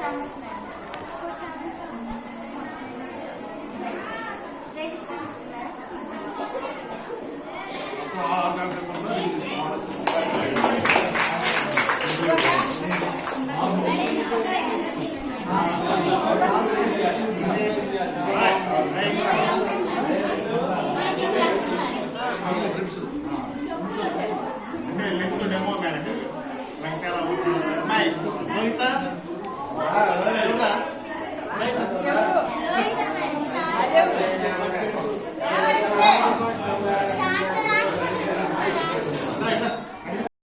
Channels madam. 4 channels register చేస్తున్నారు. Lensu demo kan? Langsung lah, Mike. Mau kita?